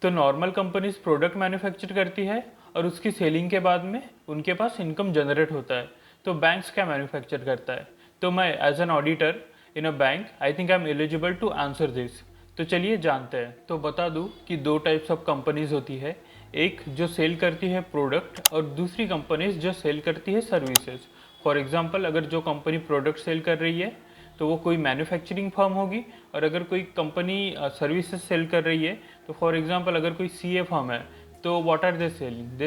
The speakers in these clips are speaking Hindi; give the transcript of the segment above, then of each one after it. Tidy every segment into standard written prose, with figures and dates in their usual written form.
तो नॉर्मल कंपनीज प्रोडक्ट मैन्युफैक्चर करती है और उसकी सेलिंग के बाद में उनके पास इनकम जनरेट होता है। तो बैंक्स क्या मैन्युफैक्चर करता है? तो मैं as an auditor in a bank I think I am eligible to answer this. तो चलिए जानते हैं। तो बता दूं कि दो टाइप्स ऑफ कंपनीज होती है, एक जो सेल करती है प्रोडक्ट और दूसरी कंपनीज जो सेल करती है सर्विसेज। फॉर एग्जांपल, अगर जो कंपनी प्रोडक्ट सेल कर रही है तो वो कोई मैन्युफैक्चरिंग फर्म होगी, और अगर कोई कंपनी सर्विसेज सेल कर रही है तो फॉर एग्जांपल अगर कोई सीए फर्म है तो what are they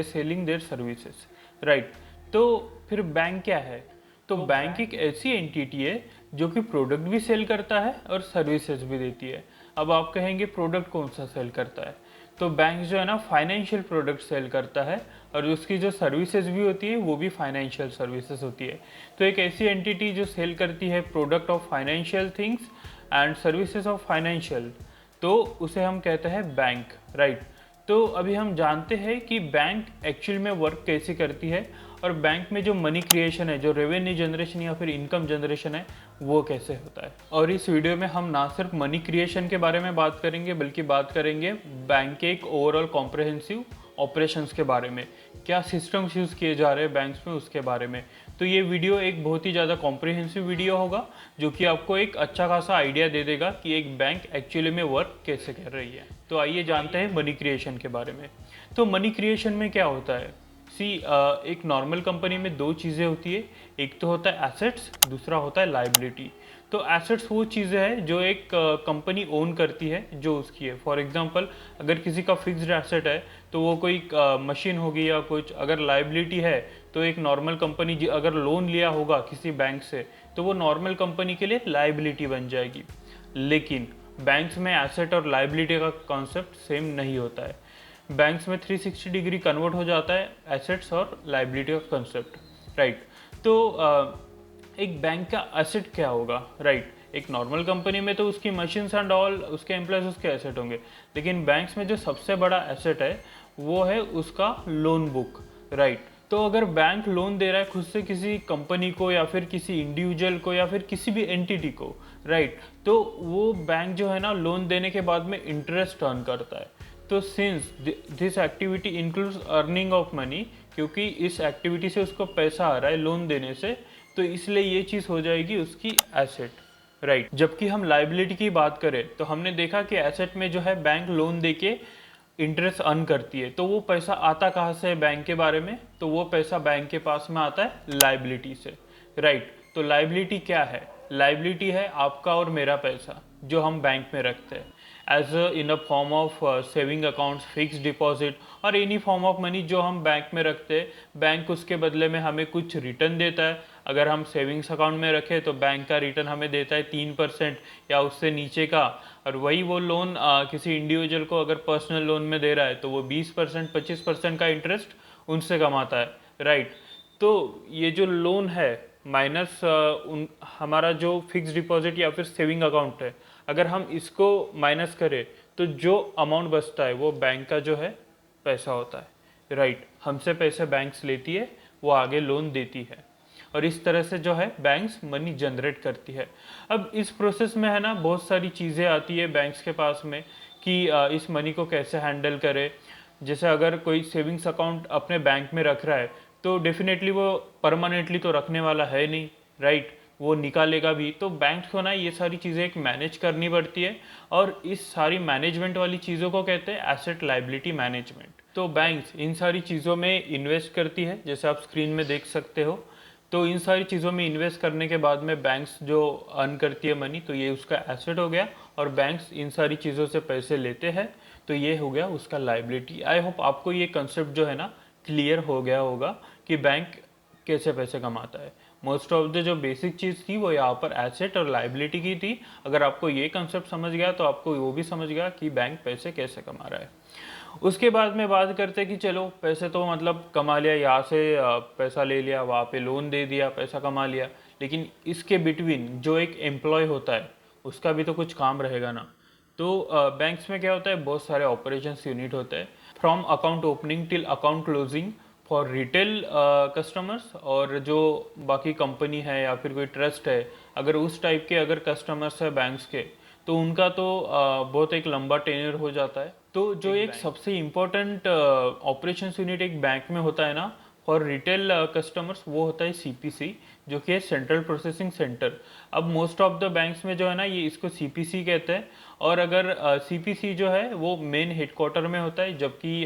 selling their services, right. तो फिर बैंक क्या है? तो बैंक एक ऐसी एंटिटी है जो कि प्रोडक्ट भी सेल करता है और सर्विसेज भी देती है। अब आप कहेंगे प्रोडक्ट कौन सा सेल करता है? तो बैंक जो है ना फाइनेंशियल प्रोडक्ट सेल करता है, और उसकी जो सर्विसेज भी होती है वो भी फाइनेंशियल सर्विसेज होती है। तो एक ऐसी एंटिटी जो सेल करती है product of financial things and services of financial, तो उसे हम कहते हैं बैंक, राइट। तो अभी हम जानते हैं कि बैंक एक्चुअल में वर्क कैसे करती है, और बैंक में जो मनी क्रिएशन है, जो रेवेन्यू जनरेशन या फिर इनकम जनरेशन है, वो कैसे होता है। और इस वीडियो में हम ना सिर्फ मनी क्रिएशन के बारे में बात करेंगे बल्कि बात करेंगे बैंक के एक ओवरऑल कॉम्प्रहेंसिव ऑपरेशंस के बारे में, क्या सिस्टम्स यूज़ किए जा रहे हैं बैंक्स में उसके बारे में। तो ये वीडियो एक बहुत ही ज़्यादा कॉम्प्रिहेंसिव वीडियो होगा जो कि आपको एक अच्छा खासा आइडिया दे देगा कि एक बैंक एक्चुअली में वर्क कैसे कर रही है। तो आइए जानते हैं मनी क्रिएशन के बारे में। तो मनी क्रिएशन में क्या होता है? एक नॉर्मल कंपनी में दो चीज़ें होती है, एक तो होता है एसेट्स, दूसरा होता है लाइबिलिटी। तो एसेट्स वो चीज़ें हैं जो एक कंपनी ओन करती है, जो उसकी है। फॉर एग्जांपल, अगर किसी का फिक्स्ड एसेट है तो वो कोई मशीन होगी या कुछ। अगर लाइबिलिटी है तो एक नॉर्मल कंपनी अगर लोन लिया होगा किसी बैंक से तो वो नॉर्मल कंपनी के लिए लाइबिलिटी बन जाएगी। लेकिन बैंक्स में एसेट और लाइबिलिटी का कॉन्सेप्ट सेम नहीं होता है। बैंक्स में 360 डिग्री कन्वर्ट हो जाता है एसेट्स और लाइबिलिटी का कंसेप्ट, राइट। तो एक बैंक का एसेट क्या होगा, राइट। एक नॉर्मल कंपनी में तो उसकी मशीन्स एंड ऑल, उसके एम्प्लॉयज उसके एसेट होंगे, लेकिन बैंक्स में जो सबसे बड़ा एसेट है वो है उसका लोन बुक, राइट। तो अगर बैंक लोन दे रहा है खुद से किसी कंपनी को या फिर किसी इंडिविजुअल को या फिर किसी भी एंटिटी को, राइट, तो वो बैंक जो है ना लोन देने के बाद में इंटरेस्ट अर्न करता है। तो since this activity includes earning of money, क्योंकि इस एक्टिविटी से उसको पैसा आ रहा है लोन देने से, तो इसलिए ये चीज़ हो जाएगी उसकी एसेट, राइट। जबकि हम लाइबिलिटी की बात करें तो हमने देखा कि एसेट में जो है बैंक लोन देके इंटरेस्ट अर्न करती है, तो वो पैसा आता कहाँ से है बैंक के बारे में? तो वो पैसा बैंक के पास में आता है लाइबिलिटी से, राइट। तो लाइबिलिटी क्या है? लाइबिलिटी है आपका और मेरा पैसा जो हम बैंक में रखते हैं as in a form of saving accounts, fix deposit और एनी फॉर्म ऑफ मनी जो हम बैंक में रखते हैं। बैंक उसके बदले में हमें कुछ रिटर्न देता है। अगर हम सेविंग्स अकाउंट में रखें तो बैंक का रिटर्न हमें देता है 3% या उससे नीचे का, और वही वो लोन किसी इंडिविजुअल को अगर पर्सनल लोन में दे रहा है तो वो 20% 25% का इंटरेस्ट उनसे कमाता है, राइट। तो ये जो लोन है माइनस हमारा जो फिक्स डिपॉजिट या फिर सेविंग अकाउंट है, अगर हम इसको माइनस करें तो जो अमाउंट बचता है वो बैंक का जो है पैसा होता है, राइट। हमसे पैसे बैंक्स लेती है, वो आगे लोन देती है, और इस तरह से जो है बैंक्स मनी जनरेट करती है। अब इस प्रोसेस में है ना बहुत सारी चीज़ें आती है बैंक्स के पास में कि इस मनी को कैसे हैंडल करे। जैसे अगर कोई सेविंग्स अकाउंट अपने बैंक में रख रहा है तो डेफिनेटली वो परमानेंटली तो रखने वाला है नहीं, राइट, वो निकालेगा भी। तो बैंक को ना ये सारी चीज़ें एक मैनेज करनी पड़ती है, और इस सारी मैनेजमेंट वाली चीज़ों को कहते हैं एसेट लाइबिलिटी मैनेजमेंट। तो बैंक्स इन सारी चीज़ों में इन्वेस्ट करती है, जैसे आप स्क्रीन में देख सकते हो। तो इन सारी चीज़ों में इन्वेस्ट करने के बाद में बैंक्स जो अर्न करती है मनी, तो ये उसका एसेट हो गया, और बैंक्स इन सारी चीज़ों से पैसे लेते हैं, तो ये हो गया उसका लाइबिलिटी। आई होप आपको ये कंसेप्ट जो है ना क्लियर हो गया होगा कि बैंक कैसे पैसे कमाता है। मोस्ट ऑफ द जो बेसिक चीज़ थी वो यहाँ पर एसेट और लाइबिलिटी की थी। अगर आपको ये कंसेप्ट समझ गया तो आपको वो भी समझ गया कि बैंक पैसे कैसे कमा रहा है। उसके बाद में बात करते हैं कि चलो पैसे तो मतलब कमा लिया, यहाँ से पैसा ले लिया, वहाँ पे लोन दे दिया, पैसा कमा लिया, लेकिन इसके बिटवीन जो एक एम्प्लॉय होता है उसका भी तो कुछ काम रहेगा ना। तो बैंक्स में क्या होता है, बहुत सारे ऑपरेशंस यूनिट होते हैं, from account opening till account closing for retail customers, और जो बाकी कंपनी है या फिर कोई ट्रस्ट है, अगर उस टाइप के अगर कस्टमर्स है बैंक्स के, तो उनका तो बहुत एक लंबा टेन्योर हो जाता है, तो जो एक सबसे इम्पोर्टेंट ऑपरेशंस यूनिट एक बैंक में होता है ना फॉर रिटेल कस्टमर्स, वो होता है सीपीसी, जो कि है सेंट्रल प्रोसेसिंग सेंटर। अब मोस्ट ऑफ द बैंक्स में जो है ना ये इसको सीपीसी कहते हैं। और अगर सीपीसी जो है वो मेन हेडक्वार्टर में होता है, जबकि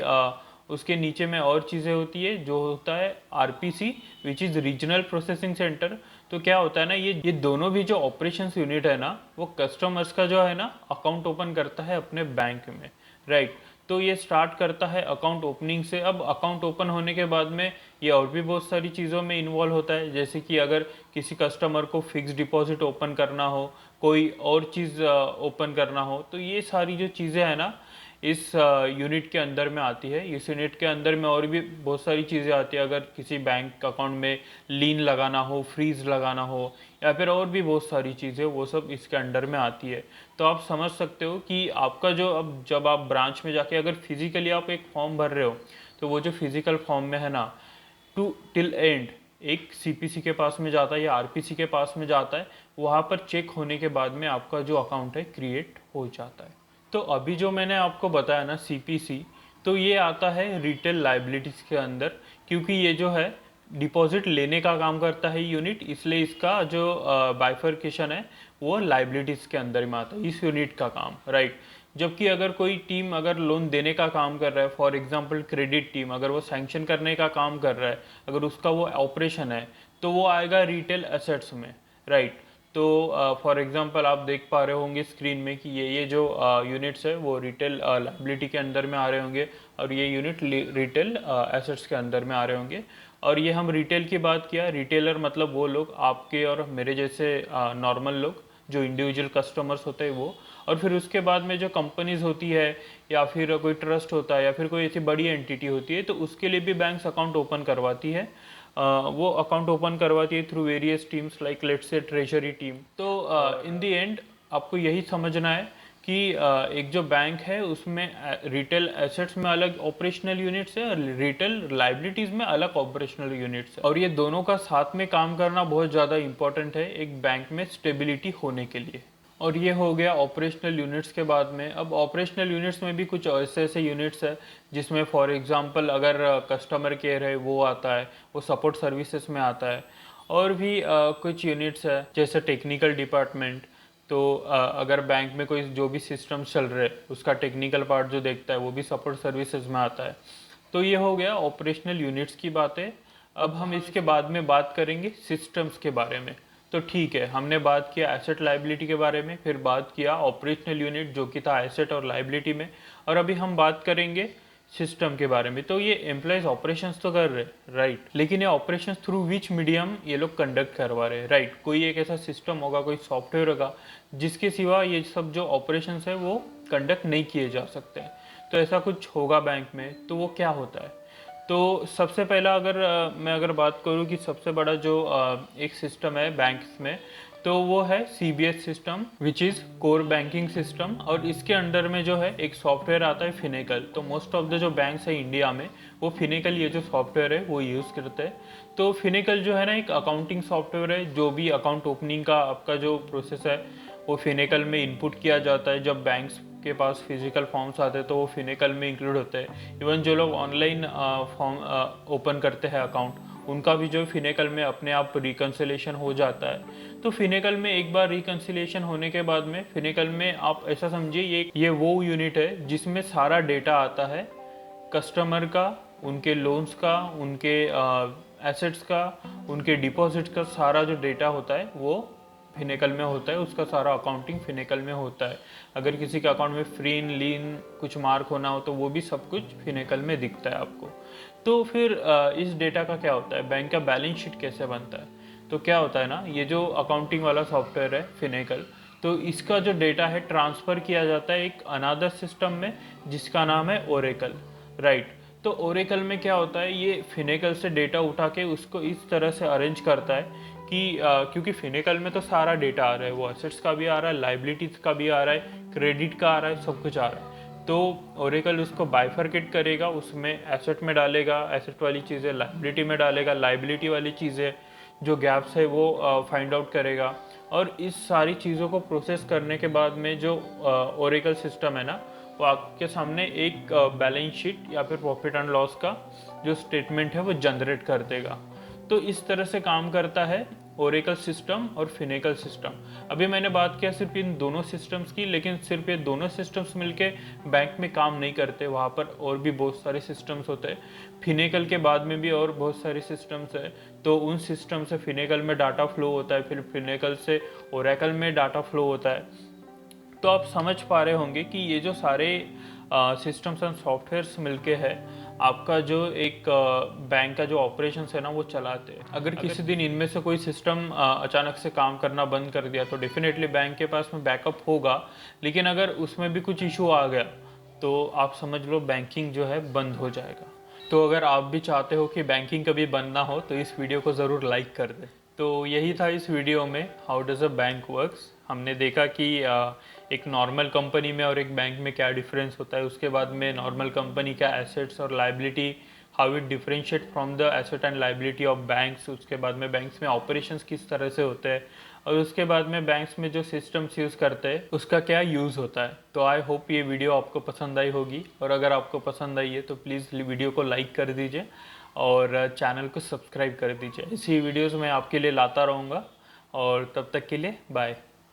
उसके नीचे में और चीज़ें होती है जो होता है RPC, which is regional processing centre. तो क्या होता है ना, ये दोनों भी जो ऑपरेशंस यूनिट है ना वो कस्टमर्स का जो है ना अकाउंट ओपन करता है अपने बैंक में, राइट। तो ये स्टार्ट करता है अकाउंट ओपनिंग से। अब अकाउंट ओपन होने के बाद में ये और भी बहुत सारी चीज़ों में इन्वॉल्व होता है, जैसे कि अगर किसी कस्टमर को फिक्स डिपॉजिट ओपन करना हो, कोई और चीज़ ओपन करना हो, तो ये सारी जो चीज़ें हैं ना इस यूनिट के अंदर में आती है। इस यूनिट के अंदर में और भी बहुत सारी चीज़ें आती है, अगर किसी बैंक अकाउंट में लीन लगाना हो, फ्रीज लगाना हो, या फिर और भी बहुत सारी चीज़ें, वो सब इसके अंडर में आती है। तो आप समझ सकते हो कि आपका जो, अब जब आप ब्रांच में जाके अगर फिजिकली आप एक फॉर्म भर रहे हो, तो वो जो फिजिकल फॉर्म में है ना टू टिल एंड एक सीपीसी के पास में जाता है या आरपीसी के पास में जाता है, वहाँ पर चेक होने के बाद में आपका जो अकाउंट है क्रिएट हो जाता है। तो अभी जो मैंने आपको बताया ना सीपीसी, तो ये आता है रिटेल लाइबिलिटीज़ के अंदर, क्योंकि ये जो है डिपॉजिट लेने का काम करता है यूनिट, इसलिए इसका जो बाइफर्केशन है वो लाइबिलिटीज़ के अंदर में आता है, इस यूनिट का काम, राइट। जबकि अगर कोई टीम अगर लोन देने का काम कर रहा है, फॉर एग्जांपल क्रेडिट टीम, अगर वो सैंक्शन करने का काम कर रहा है, अगर उसका वो ऑपरेशन है, तो वो आएगा रिटेल एसेट्स में, राइट। तो फॉर एग्जांपल आप देख पा रहे होंगे स्क्रीन में कि ये जो यूनिट्स है वो रिटेल लाइबिलिटी के अंदर में आ रहे होंगे, और ये यूनिट रिटेल एसेट्स के अंदर में आ रहे होंगे। और ये हम रिटेल की बात किया, रिटेलर मतलब वो लोग आपके और मेरे जैसे नॉर्मल लोग जो इंडिविजुअल कस्टमर्स होते हैं वो। और फिर उसके बाद में जो कंपनीज होती है, या फिर कोई ट्रस्ट होता है, या फिर कोई ऐसी बड़ी एंटिटी होती है, तो उसके लिए भी बैंक्स अकाउंट ओपन करवाती है। वो अकाउंट ओपन करवाती है through various teams, like let's say treasury team. तो इन द एंड आपको यही समझना है कि एक जो बैंक है उसमें रिटेल एसेट्स में अलग ऑपरेशनल यूनिट्स है और रिटेल लाइबिलिटीज में अलग ऑपरेशनल यूनिट्स है, और ये दोनों का साथ में काम करना बहुत ज़्यादा इंपॉर्टेंट है एक बैंक में स्टेबिलिटी होने के लिए। और ये हो गया ऑपरेशनल यूनिट्स के बाद में। अब ऑपरेशनल यूनिट्स में भी कुछ ऐसे ऐसे यूनिट्स है जिसमें फॉर एग्जांपल अगर कस्टमर केयर है वो आता है, वो सपोर्ट सर्विसेज में आता है। और भी कुछ यूनिट्स है जैसे टेक्निकल डिपार्टमेंट। तो अगर बैंक में कोई जो भी सिस्टम चल रहे हैं उसका टेक्निकल पार्ट जो देखता है वो भी सपोर्ट सर्विसेज में आता है। तो ये हो गया ऑपरेशनल यूनिट्स की बातें। अब हम इसके बाद में बात करेंगे सिस्टम्स के बारे में। तो ठीक है, हमने बात किया एसेट लाइबिलिटी के बारे में, फिर बात किया ऑपरेशनल यूनिट जो कि था एसेट और लाइबिलिटी में, और अभी हम बात करेंगे सिस्टम के बारे में। तो ये एम्प्लॉयज ऑपरेशंस तो कर रहे, राइट, लेकिन ये ऑपरेशंस थ्रू विच मीडियम ये लोग कंडक्ट करवा रहे, राइट। कोई एक ऐसा सिस्टम होगा, कोई सॉफ्टवेयर होगा जिसके सिवा ये सब जो ऑपरेशंस है वो कंडक्ट नहीं किए जा सकते। तो ऐसा कुछ होगा बैंक में, तो वो क्या होता है? तो सबसे पहला अगर मैं अगर बात करूं कि सबसे बड़ा जो एक सिस्टम है बैंक्स में, तो वो है CBS system, which is core banking system. और इसके अंडर में जो है एक सॉफ्टवेयर आता है फिनेकल। तो मोस्ट ऑफ द जो बैंक्स है इंडिया में वो फिनेकल ये जो सॉफ्टवेयर है वो यूज़ करते हैं। तो फिनेकल जो है ना एक अकाउंटिंग सॉफ्टवेयर है, जो भी अकाउंट ओपनिंग का आपका जो प्रोसेस है वो फिनेकल में इनपुट किया जाता है। जब बैंक्स के पास फिजिकल फॉर्म्स आते हैं तो वो फिनेकल में इंक्लूड होते हैं। इवन जो लोग ऑनलाइन फॉर्म ओपन करते हैं अकाउंट, उनका भी जो फिनेकल में अपने आप रिकन्सिलेशन हो जाता है। तो फिनेकल में एक बार रिकन्सिलेशन होने के बाद में फिनेकल में आप ऐसा समझिए ये वो यूनिट है जिसमें सारा डेटा आता है कस्टमर का, उनके लोन्स का, उनके एसेट्स का, उनके डिपॉजिट का, सारा जो डेटा होता है वो फिनेकल में होता है। उसका सारा अकाउंटिंग फिनेकल में होता है। अगर किसी के अकाउंट में फ्री इन लीन कुछ मार्क होना हो तो वो भी सब कुछ फिनेकल में दिखता है आपको। तो फिर इस डेटा का क्या होता है, बैंक का बैलेंस शीट कैसे बनता है? तो क्या होता है ना, ये जो अकाउंटिंग वाला सॉफ्टवेयर है फिनेकल, तो इसका जो डेटा है ट्रांसफ़र किया जाता है एक अनादर सिस्टम में जिसका नाम है ओरेकल, राइट। तो ओरेकल में क्या होता है, ये फिनेकल से डेटा उठा के उसको इस तरह से अरेंज करता है कि क्योंकि फिनेकल में तो सारा डेटा आ रहा है, वो एसेट्स का भी आ रहा है, लाइबिलिटीज़ का भी आ रहा है, क्रेडिट का आ रहा है, सब कुछ आ रहा है। तो ओरेकल उसको बाइफरकेट करेगा, उसमें एसेट में डालेगा एसेट वाली चीज़ें, लाइबिलिटी में डालेगा लाइबिलिटी वाली चीज़ें, जो गैप्स है वो फाइंड आउट करेगा। और इस सारी चीज़ों को प्रोसेस करने के बाद में जो ओरेकल सिस्टम है ना, वो आपके सामने एक बैलेंस शीट या फिर प्रॉफिट एंड लॉस का जो स्टेटमेंट है वो जनरेट कर देगा। तो इस तरह से काम करता है ओरेकल सिस्टम और फिनेकल सिस्टम। अभी मैंने बात किया सिर्फ इन दोनों सिस्टम्स की, लेकिन सिर्फ ये दोनों सिस्टम्स मिलके बैंक में काम नहीं करते, वहाँ पर और भी बहुत सारे सिस्टम्स होते हैं। फिनेकल के बाद में भी और बहुत सारे सिस्टम्स है, तो उन सिस्टम से फिनेकल में डाटा फ्लो होता है, फिर फिनेकल से ओरेकल में डाटा फ्लो होता है। तो आप समझ पा रहे होंगे कि ये जो सारे सिस्टम्स एंड सॉफ्टवेयर्स मिलके है आपका जो एक बैंक का जो ऑपरेशंस है ना वो चलाते हैं। अगर किसी दिन इनमें से कोई सिस्टम अचानक से काम करना बंद कर दिया तो डेफिनेटली बैंक के पास में बैकअप होगा, लेकिन अगर उसमें भी कुछ इशू आ गया तो आप समझ लो बैंकिंग जो है बंद हो जाएगा। तो अगर आप भी चाहते हो कि बैंकिंग कभी बंद ना हो तो इस वीडियो को ज़रूर लाइक कर दें। तो यही था इस वीडियो में, how does a bank works. हमने देखा कि एक नॉर्मल कंपनी में और एक बैंक में क्या डिफरेंस होता है, उसके बाद में नॉर्मल कंपनी का एसेट्स और liability, how it differentiate from the asset and liability of banks, उसके बाद में बैंक्स में ऑपरेशंस किस तरह से होते हैं, और उसके बाद में बैंक्स में जो सिस्टम्स यूज़ करते हैं उसका क्या यूज़ होता है। तो आई होप ये वीडियो आपको पसंद आई होगी, और अगर आपको पसंद आई है तो प्लीज़ वीडियो को लाइक कर दीजिए और चैनल को सब्सक्राइब कर दीजिए। इसी वीडियोज़ मैं आपके लिए लाता रहूँगा, और तब तक के लिए बाय।